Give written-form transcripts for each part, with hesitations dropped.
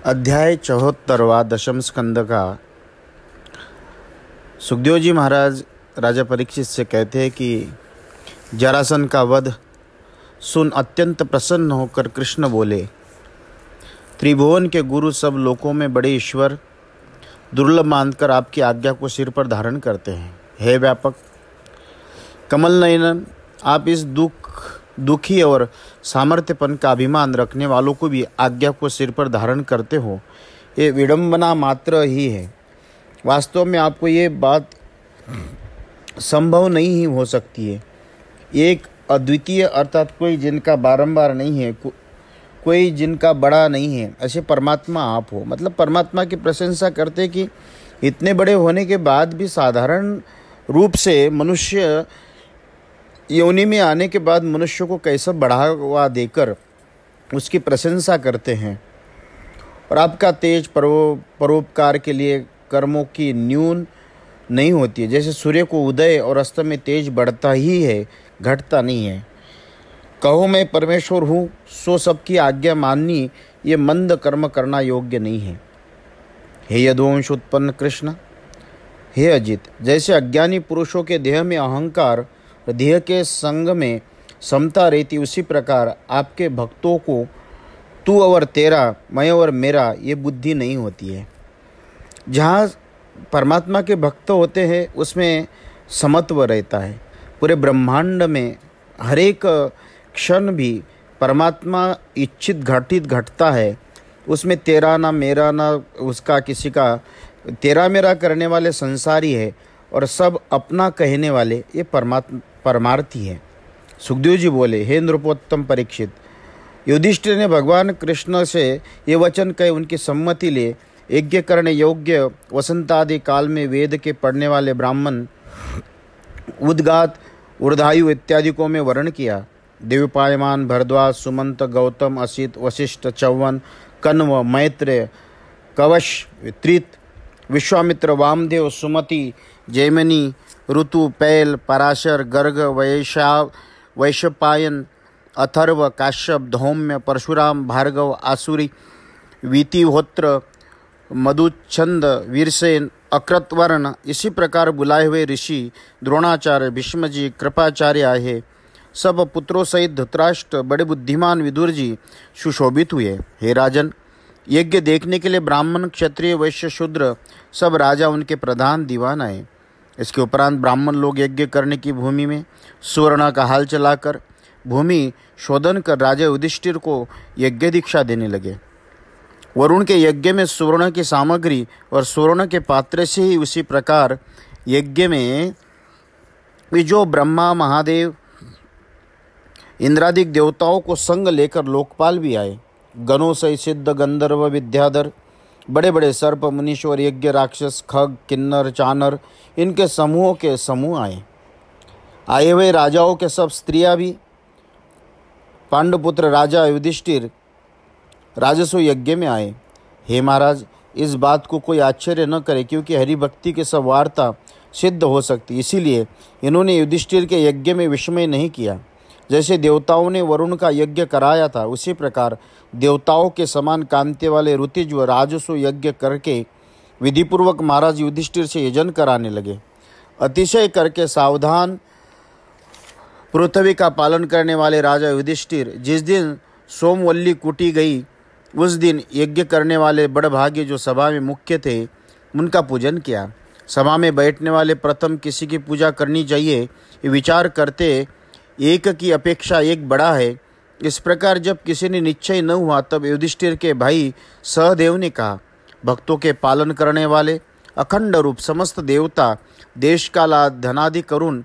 अध्याय 74 दशम स्कंद का। सुखदेव जी महाराज राजा परीक्षित से कहते हैं कि जरासन का वध सुन अत्यंत प्रसन्न होकर कृष्ण बोले, त्रिभुवन के गुरु सब लोकों में बड़े ईश्वर दुर्लभ मानकर आपकी आज्ञा को सिर पर धारण करते हैं। हे व्यापक कमल नयन, आप इस दुखी और सामर्थ्यपन का अभिमान रखने वालों को भी आज्ञा को सिर पर धारण करते हो, ये विडंबना मात्र ही है। वास्तव में आपको ये बात संभव नहीं ही हो सकती है। एक अद्वितीय अर्थात कोई जिनका बारंबार नहीं है, कोई जिनका बड़ा नहीं है, ऐसे परमात्मा आप हो। मतलब परमात्मा की प्रशंसा करते कि इतने बड़े होने के बाद भी साधारण रूप से मनुष्य योनि में आने के बाद मनुष्य को कैसा बढ़ावा देकर उसकी प्रशंसा करते हैं। और आपका तेज परोपकार के लिए कर्मों की न्यून नहीं होती है। जैसे सूर्य को उदय और अस्त में तेज बढ़ता ही है, घटता नहीं है। कहो मैं परमेश्वर हूँ, सो सबकी आज्ञा माननी, ये मंद कर्म करना योग्य नहीं है। हे यदुवंश उत्पन्न कृष्ण, हे अजित, जैसे अज्ञानी पुरुषों के देह में अहंकार, देह के संग में समता रहती, उसी प्रकार आपके भक्तों को तू और तेरा, मैं और मेरा, ये बुद्धि नहीं होती है। जहाँ परमात्मा के भक्त होते हैं उसमें समत्व रहता है। पूरे ब्रह्मांड में हर एक क्षण भी परमात्मा इच्छित घटित घटता है। उसमें तेरा ना मेरा ना उसका किसी का, तेरा मेरा करने वाले संसारी है और सब अपना कहने वाले ये परमार्थी है। सुखदेव जी बोले, हे नृपोत्तम परीक्षित, युधिष्ठिर ने भगवान कृष्ण से ये वचन कहे उनकी सम्मति ले यज्ञ करने योग्य वसंतादि काल में वेद के पढ़ने वाले ब्राह्मण, उद्गात, ऊर्धायु इत्यादि को में वर्ण किया। देवपायमान, भरद्वाज, सुमंत, गौतम, असित, वशिष्ठ, चौवन, कण्व, मैत्रेय, कवश, त्रित, विश्वामित्र, वामदेव, सुमति, जैमिनी, ऋतु, पैल, पराशर, गर्ग, वैशपायन, अथर्व, काश्यप, धौम्य, परशुराम, भार्गव, आसुरी, वीतिहोत्र, मधुच्छंद, वीरसेन, अकृतवर्ण, इसी प्रकार बुलाए हुए ऋषि द्रोणाचार्य, भीष्मजी, कृपाचार्य आए। सब पुत्रों सहित धृतराष्ट्र, बड़े बुद्धिमान विदुर जी सुशोभित हुए। हे राजन, यज्ञ देखने के लिए ब्राह्मण, क्षत्रिय, वैश्य, शूद्र सब राजा उनके प्रधान दीवान आए। इसके उपरांत ब्राह्मण लोग यज्ञ करने की भूमि में सुवर्ण का हाल चलाकर भूमि शोधन कर राजा युधिष्ठिर को यज्ञ दीक्षा देने लगे। वरुण के यज्ञ में सुवर्ण की सामग्री और सुवर्ण के पात्र से ही उसी प्रकार यज्ञ में भी जो ब्रह्मा, महादेव, इंद्रादिक देवताओं को संग लेकर लोकपाल भी आए। गणों से सिद्ध, गंधर्व, विद्याधर, बड़े बड़े सर्प, मुनीश्वर, यज्ञ, राक्षस, खग, किन्नर, चानर, इनके समूहों के समूह आए हुए राजाओं के सब स्त्रियां भी। पांडुपुत्र राजा युधिष्ठिर राजस्व यज्ञ में आए। हे महाराज, इस बात को कोई आश्चर्य न करे, क्योंकि हरि भक्ति के सब वार्ता सिद्ध हो सकती, इसीलिए इन्होंने युधिष्ठिर के यज्ञ में विस्मय नहीं किया। जैसे देवताओं ने वरुण का यज्ञ कराया था, उसी प्रकार देवताओं के समान कांति वाले ऋतिज व राजस्व यज्ञ करके विधिपूर्वक महाराज युधिष्ठिर से यजन कराने लगे। अतिशय करके सावधान पृथ्वी का पालन करने वाले राजा युधिष्ठिर जिस दिन सोमवल्ली कुटी गई, उस दिन यज्ञ करने वाले बड़भागी जो सभा में मुख्य थे, उनका पूजन किया। सभा में बैठने वाले प्रथम किसी की पूजा करनी चाहिए, ये विचार करते एक की अपेक्षा एक बड़ा है। इस प्रकार जब किसी ने निश्चय न हुआ, तब युधिष्ठिर के भाई सहदेव ने कहा, भक्तों के पालन करने वाले अखंड रूप समस्त देवता, देश काल धनादि करुण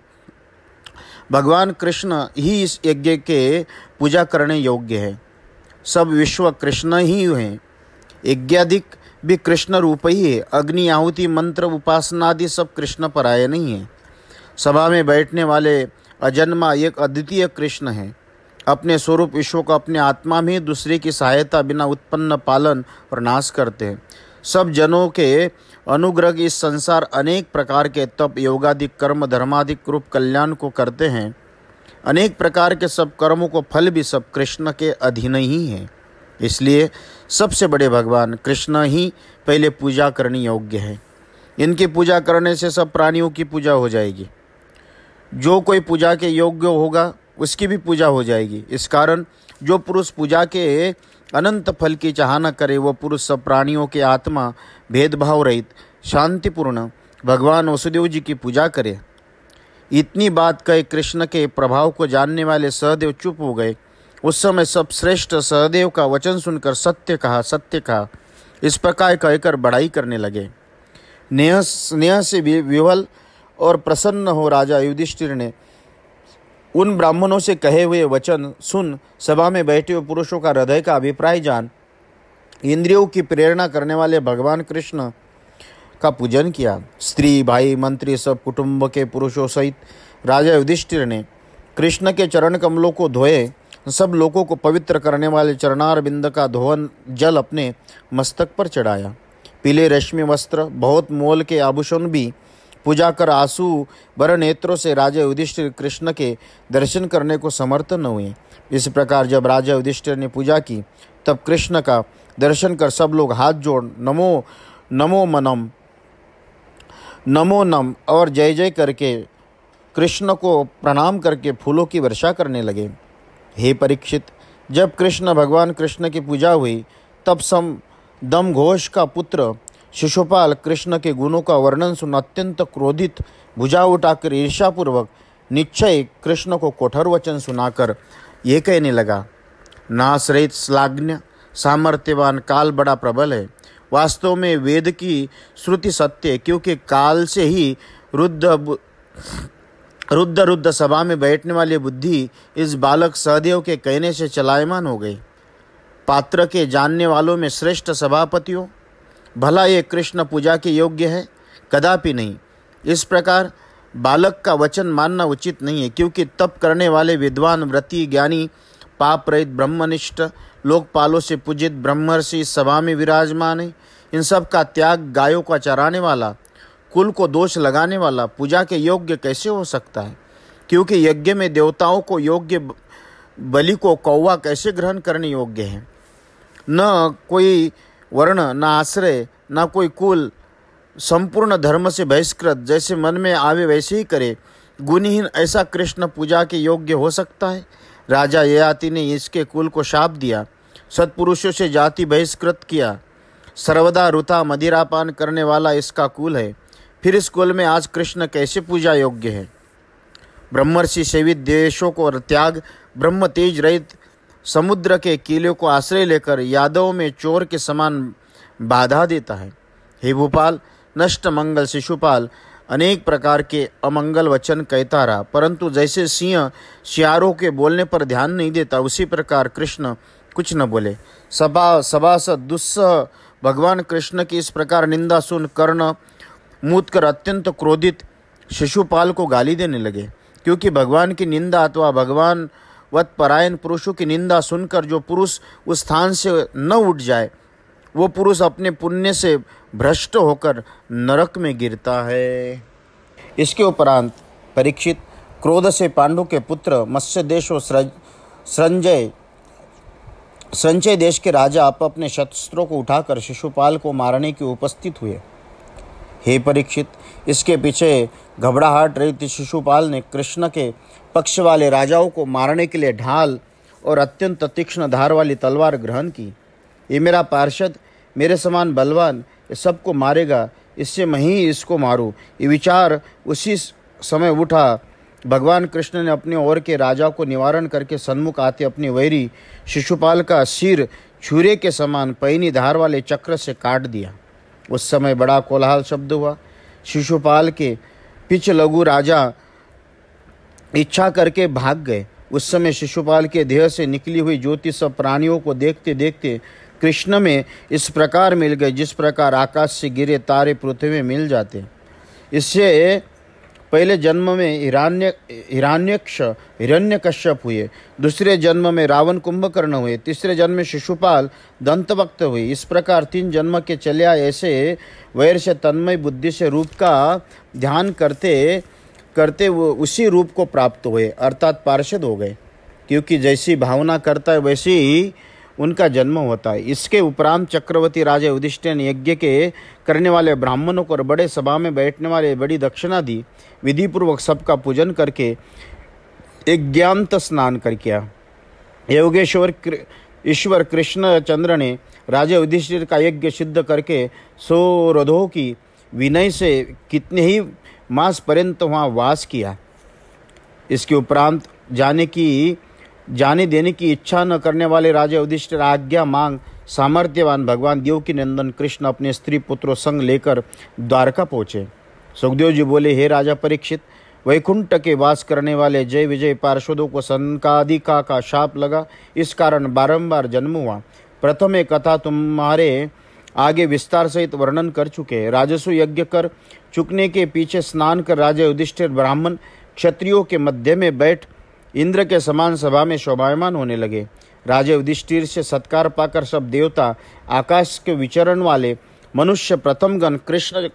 भगवान कृष्ण ही इस यज्ञ के पूजा करने योग्य है। सब विश्व कृष्ण ही हैं। यज्ञाधिक भी कृष्ण रूप ही है। अग्नि, आहुति, मंत्र, उपासना आदि सब कृष्ण पराये नहीं है। सभा में बैठने वाले अजन्मा एक अद्वितीय कृष्ण है। अपने स्वरूप विश्व को अपने आत्मा में दूसरे की सहायता बिना उत्पन्न पालन और नाश करते हैं। सब जनों के अनुग्रह इस संसार अनेक प्रकार के तप, योगादि, कर्म, धर्मादिक रूप कल्याण को करते हैं। अनेक प्रकार के सब कर्मों को फल भी सब कृष्ण के अधीन ही है। इसलिए सबसे बड़े भगवान कृष्ण ही पहले पूजा करनी योग्य है। इनकी पूजा करने से सब प्राणियों की पूजा हो जाएगी। जो कोई पूजा के योग्य होगा उसकी भी पूजा हो जाएगी। इस कारण जो पुरुष पूजा के अनंत फल की चाह न करे, वो पुरुष सब प्राणियों के आत्मा भेदभाव रहित शांतिपूर्ण भगवान वसुदेव जी की पूजा करे। इतनी बात कह कृष्ण के प्रभाव को जानने वाले सहदेव चुप हो गए। उस समय सब श्रेष्ठ सहदेव का वचन सुनकर सत्य कहा इस प्रकार कहकर बड़ाई करने लगे। स्नेह से विह्वल और प्रसन्न हो राजा युधिष्ठिर ने उन ब्राह्मणों से कहे हुए वचन सुन सभा में बैठे हुए पुरुषों का हृदय का अभिप्राय जान इंद्रियों की प्रेरणा करने वाले भगवान कृष्ण का पूजन किया। स्त्री भाई मंत्री सब कुटुंब के पुरुषों सहित राजा युधिष्ठिर ने कृष्ण के चरण कमलों को धोए। सब लोगों को पवित्र करने वाले चरणार बिंद का धोवन जल अपने मस्तक पर चढ़ाया। पीले रेशमी वस्त्र बहुत मोल के आभूषण भी पूजा कर आंसू भरे नेत्रों से राजा युधिष्ठिर कृष्ण के दर्शन करने को समर्थ न हुए। इस प्रकार जब राजा युधिष्ठिर ने पूजा की तब कृष्ण का दर्शन कर सब लोग हाथ जोड़ नमो नम और जय जय करके कृष्ण को प्रणाम करके फूलों की वर्षा करने लगे। हे परीक्षित, जब भगवान कृष्ण की पूजा हुई तब दम घोष का पुत्र शिशुपाल कृष्ण के गुणों का वर्णन सुन अत्यंत क्रोधित भुजा उठाकर ईर्ष्यापूर्वक निश्चय कृष्ण को कठोर वचन सुनाकर ये कहने लगा, नाश रहित श्लाघ्य सामर्थ्यवान काल बड़ा प्रबल है। वास्तव में वेद की श्रुति सत्य है, क्योंकि काल से ही रुद्ध सभा में बैठने वाली बुद्धि इस बालक सहदेव के कहने से चलायमान हो गई। पात्र के जानने वालों में श्रेष्ठ सभापतियों, भला ये कृष्ण पूजा के योग्य है? कदापि नहीं। इस प्रकार बालक का वचन मानना उचित नहीं है, क्योंकि तप करने वाले विद्वान व्रती ज्ञानी पाप रहित ब्रह्मनिष्ठ लोकपालों से पूजित ब्रह्मर्षि इस सभा में विराजमान है। इन सब का त्याग गायों का चराने वाला, कुल को दोष लगाने वाला पूजा के योग्य कैसे हो सकता है? क्योंकि यज्ञ में देवताओं को योग्य बलि को कौवा कैसे ग्रहण करने योग्य है? न कोई वर्ण, न आश्रय, न कोई कुल, संपूर्ण धर्म से बहिष्कृत, जैसे मन में आवे वैसे ही करे। गुणहीन ऐसा कृष्ण पूजा के योग्य हो सकता है? राजा ययाति ने इसके कुल को शाप दिया, सत्पुरुषों से जाति बहिष्कृत किया। सर्वदा रुता मदिरापान करने वाला इसका कुल है। फिर इस कुल में आज कृष्ण कैसे पूजा योग्य है? ब्रह्मर्षि सेवित देशों को त्याग ब्रह्म तेज रहित समुद्र के किले को आश्रय लेकर यादवों में चोर के समान बाधा देता है। हे भूपाल, नष्ट मंगल शिशुपाल अनेक प्रकार के अमंगल वचन कहता रहा, परंतु जैसे सिंह शियारों के बोलने पर ध्यान नहीं देता, उसी प्रकार कृष्ण कुछ न बोले। सभासद दुस्सह भगवान कृष्ण की इस प्रकार निंदा सुन कर्ण मूत कर अत्यंत क्रोधित शिशुपाल को गाली देने लगे, क्योंकि भगवान की निंदा अथवा भगवान वत परायण पुरुषों की निंदा सुनकर जो पुरुष उस स्थान से न उठ जाए, वो पुरुष अपने पुण्य से भ्रष्ट होकर नरक में गिरता है। इसके उपरांत परीक्षित क्रोध से पांडु के पुत्र मत्स्य देश और संजय देश के राजा अपने शस्त्रों को उठाकर शिशुपाल को मारने के उपस्थित हुए। हे परीक्षित, इसके पीछे घबराहट रहित शिशुपाल ने कृष्ण के पक्ष वाले राजाओं को मारने के लिए ढाल और अत्यंत तीक्ष्ण धार वाली तलवार ग्रहण की। ये मेरा पार्षद, मेरे समान बलवान, ये सबको मारेगा, इससे मैं ही इसको मारूं, ये विचार उसी समय उठा। भगवान कृष्ण ने अपने ओर के राजा को निवारण करके सन्मुख आते अपनी वैरी शिशुपाल का सिर छुरे के समान पैनी धार वाले चक्र से काट दिया। उस समय बड़ा कोलाहल शब्द हुआ। शिशुपाल के पिछ लघु राजा इच्छा करके भाग गए। उस समय शिशुपाल के देह से निकली हुई ज्योति सब प्राणियों को देखते देखते कृष्ण में इस प्रकार मिल गए, जिस प्रकार आकाश से गिरे तारे पृथ्वी में मिल जाते। इससे पहले जन्म में हिरण्यकश्यप हुए, दूसरे जन्म में रावण कुंभकर्ण हुए, तीसरे जन्म में शिशुपाल दंतवक्त हुए। इस प्रकार 3 जन्म के चले आए। ऐसे वैर से तन्मय बुद्धि से रूप का ध्यान करते करते वो उसी रूप को प्राप्त हुए, अर्थात पार्षद हो गए। क्योंकि जैसी भावना करता है वैसे ही उनका जन्म होता है। इसके उपरांत चक्रवर्ती राजा युधिष्ठिर ने यज्ञ के करने वाले ब्राह्मणों को और बड़े सभा में बैठने वाले बड़ी दक्षिणा दी। विधिपूर्वक सबका पूजन करके यज्ञांत स्नान कर किया। योगेश्वर ईश्वर कृष्णचंद्र ने राजा युधिष्ठिर का यज्ञ सिद्ध करके सौरथों की विनय से कितने ही मास पर्यंत वहाँ वास किया। इसके उपरांत जाने देने की इच्छा न करने वाले राजा युधिष्ठिर आज्ञा मांग सामर्थ्यवान भगवान देव की नंदन कृष्ण अपने स्त्री पुत्रों संग लेकर द्वारका पहुँचे। सुखदेव जी बोले, हे राजा परीक्षित, वैकुंठ के वास करने वाले जय विजय पार्षदों को सनकादिका का शाप लगा, इस कारण बारंबार जन्म हुआ। प्रथम एक कथा तुम्हारे आगे विस्तार सहित वर्णन कर चुके। राजस्व यज्ञ कर चुकने के पीछे स्नान कर राजा युधिष्ठिर ब्राह्मण क्षत्रियों के मध्य में बैठ इंद्र के समान सभा में शोभायमान होने लगे। राजा युधिष्ठिर से सत्कार पाकर सब देवता, आकाश के विचरण वाले मनुष्य, प्रथम गण, कृष्ण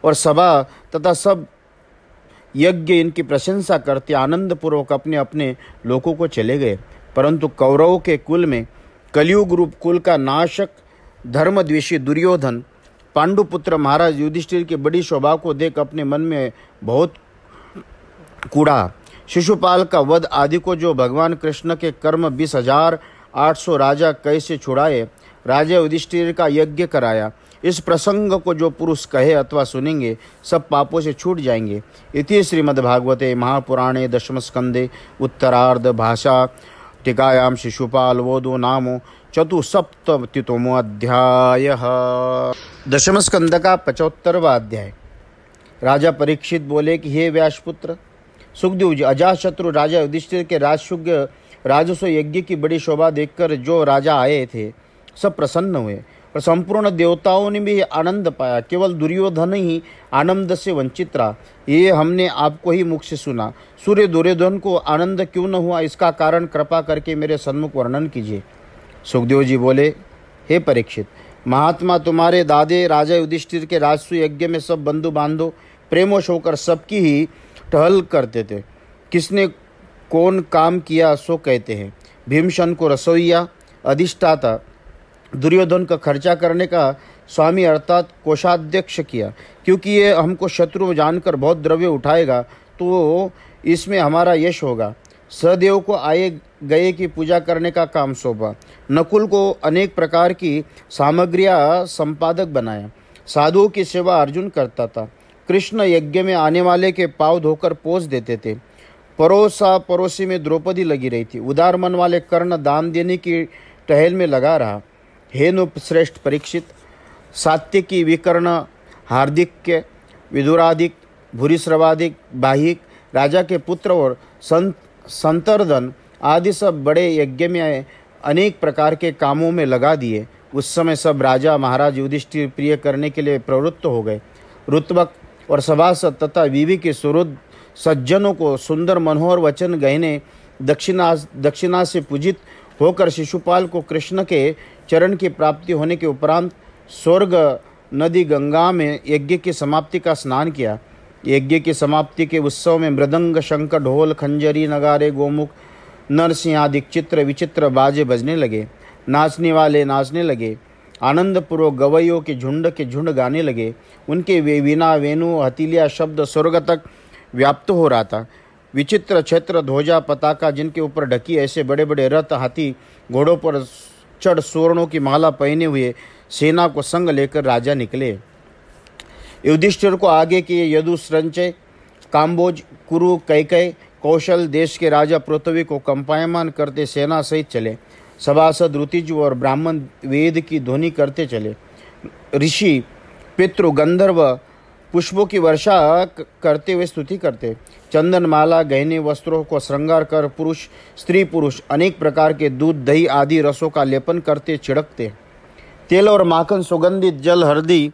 और सभा तथा सब यज्ञ इनकी प्रशंसा करते आनंद पूर्वक अपने अपने लोकों को चले गए। परंतु कौरवों के कुल में कलियुग रूप कुल का नाशक धर्मद्वेषी दुर्योधन पांडुपुत्र महाराज युधिष्ठिर की बड़ी शोभा को देख अपने मन में बहुत कूड़ा। शिशुपाल का वध आदि को जो भगवान कृष्ण के कर्म 20,800 राजा कैसे छुड़ाए, राजा युधिष्ठिर का यज्ञ कराया। इस प्रसंग को जो पुरुष कहे अथवा सुनेंगे सब पापों से छूट जाएंगे। इति श्रीमद्भागवते महापुराणे दशम स्कंदे उत्तरार्ध भाषा टीकायां शिशुपाल वधो नामो चतुसप्ततितमो अध्याय। दशम स्कंद का 75वां अध्याय। राजा परीक्षित बोले कि हे व्यासपुत्र सुखदेव जी, अजातशत्रु राजा युधिष्ठिर के राजस्व यज्ञ की बड़ी शोभा देखकर जो राजा आए थे सब प्रसन्न हुए और संपूर्ण देवताओं ने भी आनंद पाया। केवल दुर्योधन ही आनंद से वंचित रहा। ये हमने आपको ही मुख से सुना। सूर्य दुर्योधन को आनंद क्यों न हुआ, इसका कारण कृपा करके मेरे सन्मुख वर्णन कीजिए। सुखदेव जी बोले, हे परीक्षित, महात्मा तुम्हारे दादे राजा युधिष्ठिर के राजस्व यज्ञ में सब बंधु बांधव प्रेमोश होकर सबकी ही टहल करते थे। किसने कौन काम किया सो कहते हैं। भीमसेन को रसोईया अधिष्ठाता, दुर्योधन का खर्चा करने का स्वामी अर्थात कोषाध्यक्ष किया, क्योंकि ये हमको शत्रु जानकर बहुत द्रव्य उठाएगा तो इसमें हमारा यश होगा। सहदेव को आए गए की पूजा करने का काम सौंपा। नकुल को अनेक प्रकार की सामग्रियां संपादक बनाया। साधुओं की सेवा अर्जुन करता था। कृष्ण यज्ञ में आने वाले के पांव धोकर पोंछ देते थे। परोसा पड़ोसी में द्रौपदी लगी रही थी। उदार मन वाले कर्ण दान देने की टहल में लगा रहा। हे श्रेष्ठ परीक्षित, सात्यकी, विकर्ण, हार्दिक्य, विदुरादिक, भूरिश्रवादिक, बाहिक, राजा के पुत्र और संतर्दन आदि सब बड़े यज्ञ में अनेक प्रकार के कामों में लगा दिए। उस समय सब राजा महाराज युधिष्ठिर प्रिय करने के लिए प्रवृत्त हो गए। ऋत्वक और सभासद तथा विवि के सुहृद सज्जनों को सुंदर मनोहर वचन गहने दक्षिणा से पूजित होकर शिशुपाल को कृष्ण के चरण की प्राप्ति होने के उपरांत स्वर्ग नदी गंगा में यज्ञ की समाप्ति का स्नान किया। यज्ञ की समाप्ति के उत्सव में मृदंग, शंख, ढोल, खंजरी, नगारे, गोमुख, नरसिंह आदि चित्र विचित्र बाजे बजने लगे। नाचने वाले नाचने लगे। आनंदपूर्वक गवैयों के झुंड गाने लगे। उनके वीणा, वेणु, हथेलिया शब्द स्वर्ग तक व्याप्त हो रहा था। विचित्र छत्र, ध्वजा, पताका जिनके ऊपर ढकी ऐसे बड़े बड़े रथ, हाथी घोड़ों पर चढ़ सुवर्णों की माला पहने हुए सेना को संग लेकर राजा निकले। युधिष्ठिर को आगे किए यदु, संचय, काम्बोज, कुरु, कैकय, कौशल देश के राजा पृथ्वी को कंपायमान करते सेना सहित चले। सभासद, ऋतिज और ब्राह्मण वेद की ध्वनि करते चले। ऋषि, पितृ, गंधर्व पुष्पों की वर्षा करते हुए स्तुति करते। चंदन, माला, गहने, वस्त्रों को श्रृंगार कर पुरुष, स्त्री पुरुष अनेक प्रकार के दूध, दही आदि रसों का लेपन करते छिड़कते। तेल और माखन, सुगंधित जल, हल्दी,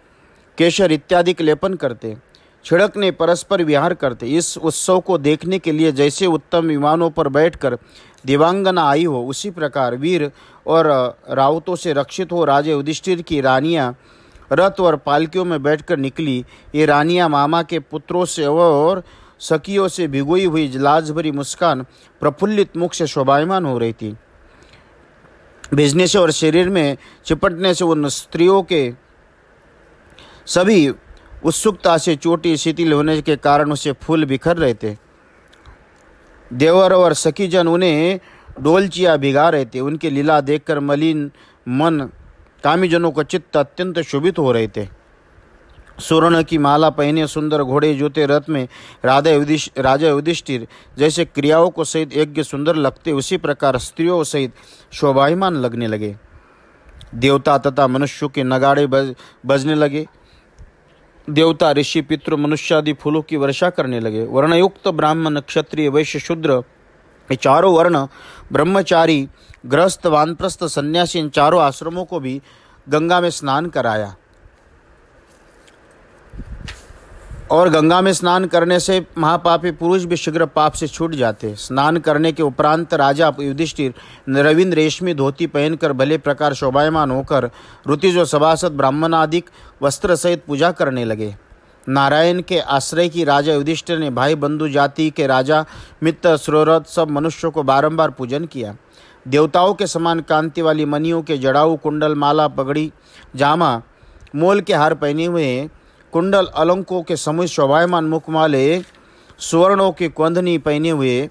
केशर इत्यादि के लेपन करते। छिड़कने परस्पर विहार करते। इस उत्सव को देखने के लिए जैसे उत्तम विमानों पर बैठकर दिवांगना आई हो, उसी प्रकार वीर और रावतों से रक्षित हो राजा युधिष्ठिर की रानियां रथ और पालकियों में बैठकर निकली। ये रानियां मामा के पुत्रों से और सखियों से भिगोई हुई लाज भरी मुस्कान, प्रफुल्लित मुख से शोभायमान हो रही थी। भेजने से और शरीर में चिपटने से उन स्त्रियों के सभी उत्सुकता से चोटी शिथिल होने के कारण उसे फूल बिखर रहे थे। देवर और सखीजन उन्हें डोलचिया भिगा रहे थे। उनकी लीला देखकर मलिन मन कामीजनों का चित्त अत्यंत क्षुभित हो रहे थे। स्वर्ण की माला पहने सुंदर घोड़े जोते रथ में राजा युधिष्ठिर जैसे क्रियाओं को सहित यज्ञ सुंदर लगते, उसी प्रकार स्त्रियों सहित शोभायमान लगने लगे। देवता तथा मनुष्यों के नगाड़े बजने लगे। देवता ऋषि पितृ मनुष्यादि फूलों की वर्षा करने लगे। वर्णयुक्त ब्राह्मण क्षत्रिय वैश्य शूद्र ये चारों वर्ण, ब्रह्मचारी गृहस्थ वानप्रस्थ सन्यासी, इन चारों आश्रमों को भी गंगा में स्नान कराया। और गंगा में स्नान करने से महापापी पुरुष भी शीघ्र पाप से छूट जाते। स्नान करने के उपरांत राजा युधिष्ठिर रविंद्र रेशमी धोती पहनकर भले प्रकार शोभायमान होकर ऋतिजो सभासद ब्राह्मणादिक वस्त्र सहित पूजा करने लगे। नारायण के आश्रय की राजा युधिष्ठिर ने भाई बंधु जाति के राजा मित्र सुरथ सब मनुष्यों को बारंबार पूजन किया। देवताओं के समान कांति वाली मणियों के जड़ाऊ कुंडल माला पगड़ी जामा मोल के हार पहने हुए कुंडल अलंकों के समुच शोभायमान मुखमाले सुवर्णों की कंधनी पहने हुए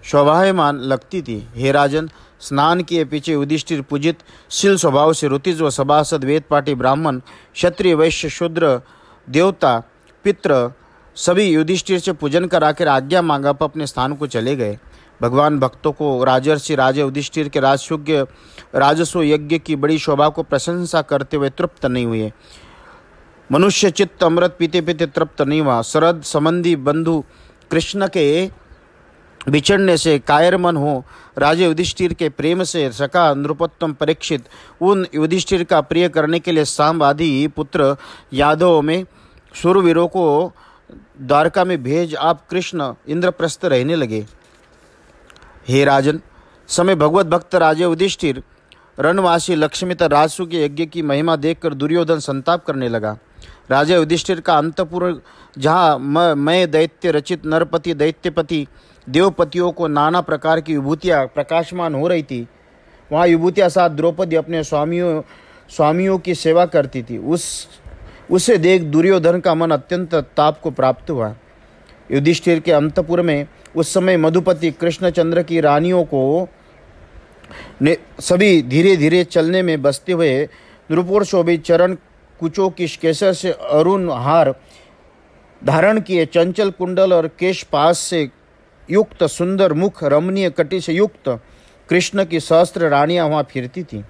शोभायमान लगती थी। हे राजन, स्नान किए पीछे युधिष्ठिर पूजित शील स्वभाव से ऋतिज व सभासद वेदपाठी ब्राह्मण क्षत्रिय वैश्य शूद्र देवता पितृ सभी युधिष्ठिर से पूजन कराकर आज्ञा मांगा पर अपने स्थान को चले गए। भगवान भक्तों को राजर्षि राजा युधिष्ठिर के राजस्व यज्ञ की बड़ी शोभा को प्रशंसा करते हुए तृप्त नहीं हुए। मनुष्य चित्त अमृत पीते पीते तृप्त नहीं हुआ। शरद संबंधी बंधु कृष्ण के बिछड़ने से कायरमन हो राजा युधिष्ठिर के प्रेम से सका नृपोत्तम परीक्षित उन युधिष्ठिर का प्रिय करने के लिए सांब आदि पुत्र यादवों में शूरवीरों को द्वारका में भेज आप कृष्ण इंद्रप्रस्थ रहने लगे। हे राजन, समय भगवत भक्त राजा युधिष्ठिर रणवासी लक्ष्मीत राजसु के यज्ञ की महिमा देखकर दुर्योधन संताप करने लगा। राजा युधिष्ठिर का अंतपुर जहाँ मैं दैत्य रचित नरपति दैत्यपति देवपतियों को नाना प्रकार की विभूतियाँ प्रकाशमान हो रही थी, वहाँ विभूतियाँ साथ द्रौपदी अपने स्वामियों की सेवा करती थी। उसे देख दुर्योधन का मन अत्यंत ताप को प्राप्त हुआ। युधिष्ठिर के अंतपुर में उस समय मधुपति कृष्णचंद्र की रानियों को सभी धीरे धीरे चलने में बसते हुए नृपुर शोभित चरण कुचों की केसर से अरुण हार धारण किए चंचल कुंडल और केश पास से युक्त सुंदर मुख रमणीय कटी से युक्त कृष्ण की सहस्त्र रानियां वहां फिरती थीं।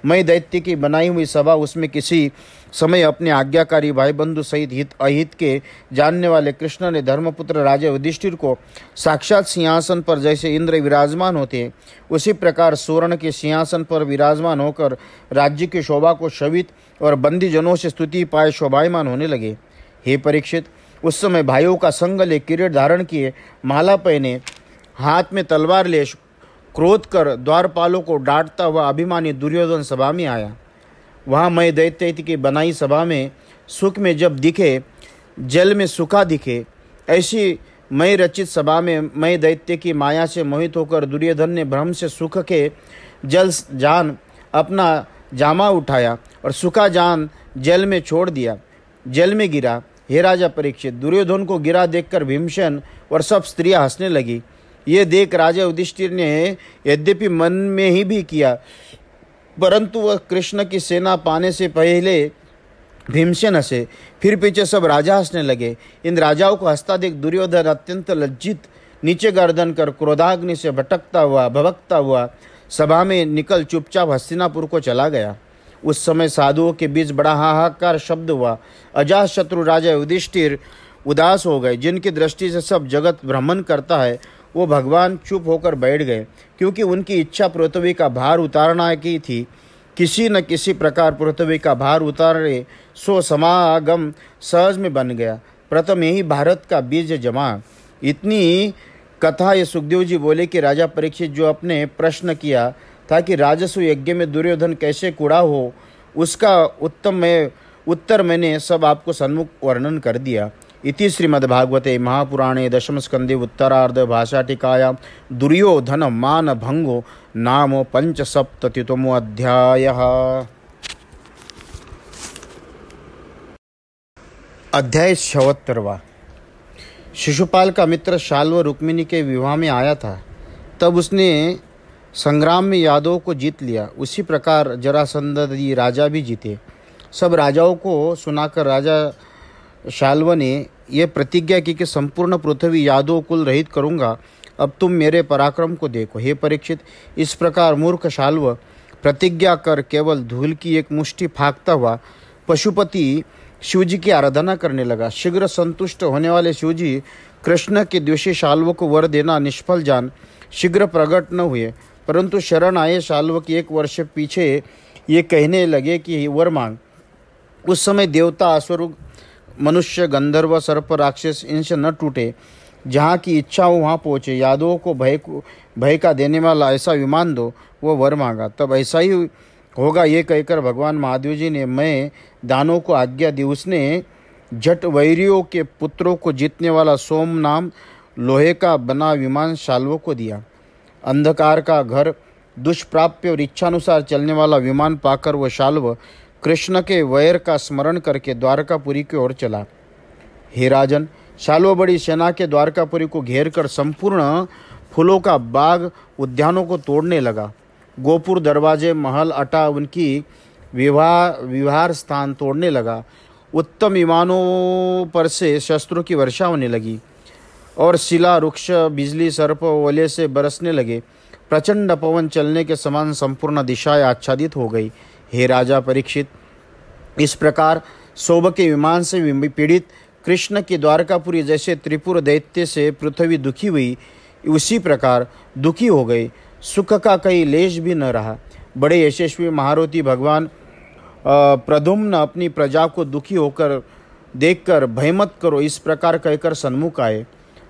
मैं दैत्य की बनाई हुई सभा, उसमें किसी समय अपने आज्ञाकारी भाई बंधु सहित हित अहित के जानने वाले कृष्ण ने धर्मपुत्र राजा युधिष्ठिर को साक्षात सिंहासन पर जैसे इंद्र विराजमान होते हैं, उसी प्रकार स्वर्ण के सिंहासन पर विराजमान होकर राज्य की शोभा को शवित और बंदीजनों से स्तुति पाए शोभायमान होने लगे। हे परीक्षित, उस समय भाइयों का संग ले किरीट धारण किए माला पहने हाथ में तलवार ले क्रोध कर द्वारपालों को डांटता हुआ अभिमानी दुर्योधन सभा में आया। वहाँ मैं दैत्य की बनाई सभा में सुख में जब दिखे जल में सुखा दिखे, ऐसी मैं रचित सभा में मैं दैत्य की माया से मोहित होकर दुर्योधन ने भ्रम से सुख के जल जान अपना जामा उठाया और सुखा जान जल में छोड़ दिया, जल में गिरा। हे राजा परीक्षित, दुर्योधन को गिरा देखकर भीमसेन और सब स्त्रियां हंसने लगी। ये देख राजा युधिष्ठिर ने यद्यपि मन में ही भी किया, परंतु वह कृष्ण की सेना पाने से पहले भीमसेन हंसे, फिर पीछे सब राजा हंसने लगे। इन राजाओं को हंसता देख दुर्योधन अत्यंत लज्जित नीचे गर्दन कर क्रोधाग्नि से भभकता हुआ सभा में निकल चुपचाप हस्तिनापुर को चला गया। उस समय साधुओं के बीच बड़ा हाहाकार शब्द हुआ। अजातशत्रु राजा युधिष्ठिर उदास हो गए। जिनकी दृष्टि से सब जगत भ्रमण करता है, वो भगवान चुप होकर बैठ गए, क्योंकि उनकी इच्छा पृथ्वी का भार उतारना की थी। किसी न किसी प्रकार पृथ्वी का भार उतारे सो समागम सहज में बन गया। प्रथम यही भारत का बीज जमा। इतनी कथा ये सुखदेव जी बोले कि राजा परीक्षित जो अपने प्रश्न किया था कि राजस्व यज्ञ में दुर्योधन कैसे कूड़ा हो, उसका उत्तर मैंने सब आपको सन्मुख वर्णन कर दिया। इति श्रीमद्भागवते महापुराणे दशमस्कन्धे उत्तरार्ध भाषाटिकायां दुर्योधन मान भंगो नाम पंचसप्ततितमो अध्यायः। अध्याय 76। शिशुपाल का मित्र शाल्व रुक्मिणी के विवाह में आया था, तब उसने संग्राम में यादवों को जीत लिया। उसी प्रकार जरासंधादि राजा भी जीते। सब राजाओं को सुनाकर राजा शाल्व ने यह प्रतिज्ञा की कि संपूर्ण पृथ्वी यादव कुल रहित करूंगा। अब तुम मेरे पराक्रम को देखो। हे परीक्षित, इस प्रकार मूर्ख शाल्व प्रतिज्ञा कर केवल धूल की एक मुट्ठी फाँकता हुआ पशुपति शिवजी की आराधना करने लगा। शीघ्र संतुष्ट होने वाले शिवजी कृष्ण के द्वेषी शाल्व को वर देना निष्फल जान शीघ्र प्रकट न हुए, परंतु शरण आए शाल्व के 1 वर्ष पीछे ये कहने लगे कि वर मांग। उस समय देवता, असुर, मनुष्य, गंधर्व, सर्प, राक्षस इनसे न टूटे। जहाँ की इच्छा हो वहाँ पहुँचे। यादवों को भय का देने वाला ऐसा विमान दो, वो वर मांगा। तब ऐसा ही होगा ये कहकर भगवान महादेव जी ने मैं दानों को आज्ञा दी। उसने जट वैरियों के पुत्रों को जीतने वाला सोम नाम लोहे का बना विमान शाल्व को दिया। अंधकार का घर, दुष्प्राप्य और इच्छानुसार चलने वाला विमान पाकर वह शाल्व कृष्ण के वैर का स्मरण करके द्वारकापुरी की ओर चला। हे राजन, शाल्व बड़ी सेना के द्वारकापुरी को घेर कर संपूर्ण फूलों का बाग, उद्यानों को तोड़ने लगा। गोपुर, दरवाजे, महल, अटा, उनकी विहार स्थान तोड़ने लगा। उत्तम विमानों पर से शस्त्रों की वर्षा होने लगी और शिला, वृक्ष, बिजली, सर्प, ओले से बरसने लगे। प्रचंड पवन चलने के समान संपूर्ण दिशाएं आच्छादित हो गई। हे राजा परीक्षित, इस प्रकार शोभ के विमान से पीड़ित कृष्ण की द्वारकापुरी जैसे त्रिपुर दैत्य से पृथ्वी दुखी हुई, उसी प्रकार दुखी हो गई। सुख का कहीं लेश भी न रहा। बड़े यशस्वी महारथी भगवान प्रद्युम्न अपनी प्रजा को दुखी होकर देखकर भय मत करो, इस प्रकार कहकर सन्मुख आए।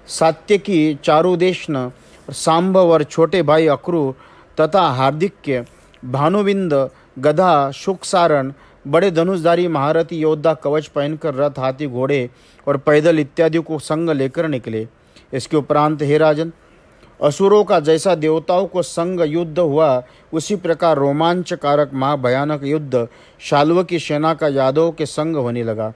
सात्यकी, चारुदेशन, सांभव और छोटे भाई अक्रूर तथा हार्दिक्य, भानुविंद, गधा, शुकसारण, बड़े धनुषधारी महारथी योद्धा कवच पहनकर रथ, हाथी, घोड़े और पैदल इत्यादि को संग लेकर निकले। इसके उपरांत हे राजन, असुरों का जैसा देवताओं को संग युद्ध हुआ, उसी प्रकार रोमांचकारक महाभयानक युद्ध शाल्व की सेना का यादवों के संग होने लगा।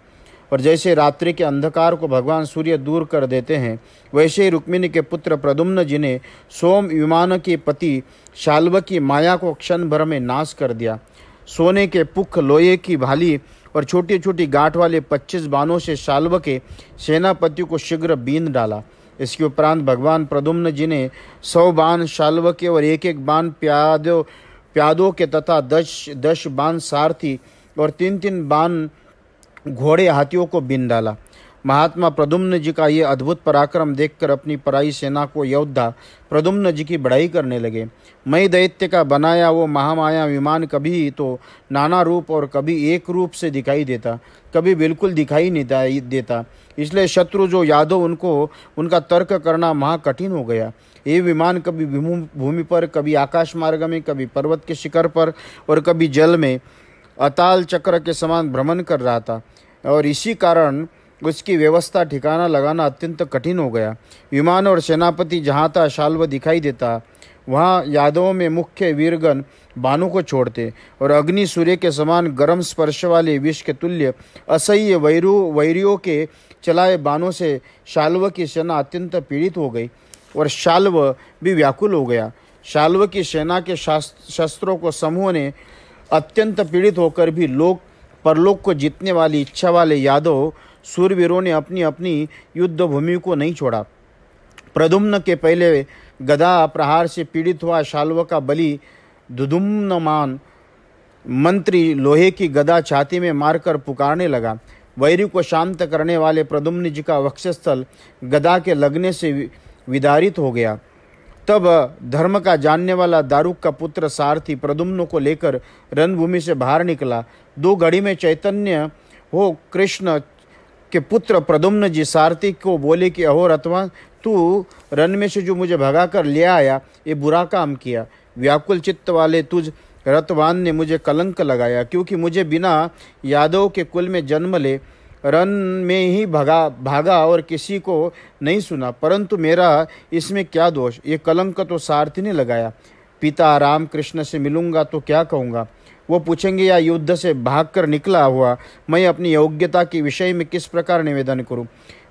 और जैसे रात्रि के अंधकार को भगवान सूर्य दूर कर देते हैं, वैसे ही रुक्मिणी के पुत्र प्रद्युम्न जी ने सोम विमान के पति शाल्व की माया को क्षण भर में नाश कर दिया। सोने के पुख, लोहे की भाली और छोटी छोटी गांठ वाले 25 बाणों से शाल्व के सेनापति को शीघ्र बींध डाला। इसके उपरांत भगवान प्रद्युम्न जी ने 100 बाण शाल्व के और 1-1 बाण प्यादों के तथा 10 बाण सारथी और 3-3 बाण घोड़े, हाथियों को बींध डाला। महात्मा प्रद्युम्न जी का ये अद्भुत पराक्रम देखकर अपनी पराई सेना को योद्धा प्रद्युम्न जी की बड़ाई करने लगे। मई दैत्य का बनाया वो महामाया विमान कभी तो नाना रूप और कभी एक रूप से दिखाई देता, कभी बिल्कुल दिखाई नहीं देता। इसलिए शत्रु जो यादव उनका तर्क करना महा कठिन हो गया। ये विमान कभी भूमि पर, कभी आकाश मार्ग में, कभी पर्वत के शिखर पर और कभी जल में अताल चक्र के समान भ्रमण कर रहा था और इसी कारण उसकी व्यवस्था ठिकाना लगाना अत्यंत कठिन हो गया। विमान और सेनापति जहाँ था शाल्व दिखाई देता, वहाँ यादवों में मुख्य वीरगण बाणों को छोड़ते और अग्नि सूर्य के समान गर्म स्पर्श वाले विष के तुल्य असह्य वैरियों के चलाए बाणों से शाल्व की सेना अत्यंत पीड़ित हो गई और शाल्व भी व्याकुल हो गया। शाल्व की सेना के शस्त्रों को समूह ने अत्यंत पीड़ित होकर भी परलोक को जीतने वाली इच्छा वाले यादव सूरवीरों ने अपनी अपनी युद्ध भूमि को नहीं छोड़ा। प्रद्युम्न के पहले गदा प्रहार से पीड़ित हुआ शाल्व का बलि दुदुम्नमान मंत्री लोहे की गदा छाती में मारकर पुकारने लगा। वैरी को शांत करने वाले प्रद्युम्न जी का वक्षस्थल गदा के लगने से विदारित हो गया। तब धर्म का जानने वाला दारुक का पुत्र सारथी प्रद्युम्न को लेकर रणभूमि से बाहर निकला। 2 घड़ी में चैतन्य हो कृष्ण के पुत्र प्रद्युम्न जी सारथी को बोले कि अहो रतवा, तू रण में से जो मुझे भगा कर ले आया, ये बुरा काम किया। व्याकुल चित्त वाले तुझ रतवान ने मुझे कलंक लगाया, क्योंकि मुझे बिना यादव के कुल में जन्म ले रन में ही भागा और किसी को नहीं सुना, परंतु मेरा इसमें क्या दोष? ये कलंक तो सारथी ने लगाया। पिता राम कृष्ण से मिलूंगा तो क्या कहूँगा? वो पूछेंगे या युद्ध से भागकर निकला हुआ मैं अपनी योग्यता के विषय में किस प्रकार निवेदन करूं?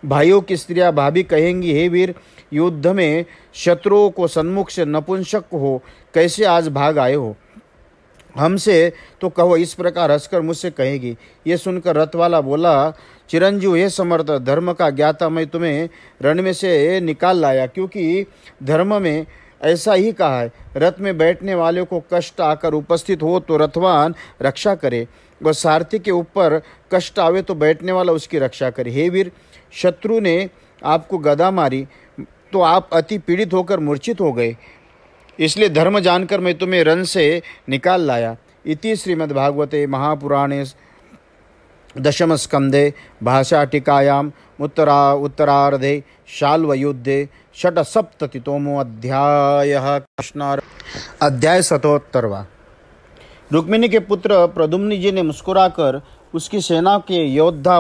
भाइयों की स्त्रियां भाभी कहेंगी, हे वीर, युद्ध में शत्रुओं को सन्मुख से नपुंसक हो कैसे आज भाग आए हो? हमसे तो कहो। इस प्रकार हंसकर मुझसे कहेगी। ये सुनकर रथ वाला बोला, चिरंजीव हे समर्थ, धर्म का ज्ञाता, मैं तुम्हें रण में से निकाल लाया, क्योंकि धर्म में ऐसा ही कहा है, रथ में बैठने वाले को कष्ट आकर उपस्थित हो तो रथवान रक्षा करे, और सारथी के ऊपर कष्ट आवे तो बैठने वाला उसकी रक्षा करे। हे वीर, शत्रु ने आपको गदा मारी तो आप अति पीड़ित होकर मूर्छित हो गए, इसलिए धर्म जानकर मैं तुम्हें रण से निकाल लाया। इति श्रीमद्भागवते महापुराणे दशम स्कंदे भाषाटिकायाम उत्तरार्धे शाल्वयुद्धे षट्सप्ततितमो अध्यायः। अध्याय 77। रुक्मिणी के पुत्र प्रद्युम्न जी ने मुस्कुराकर उसकी सेना के योद्धा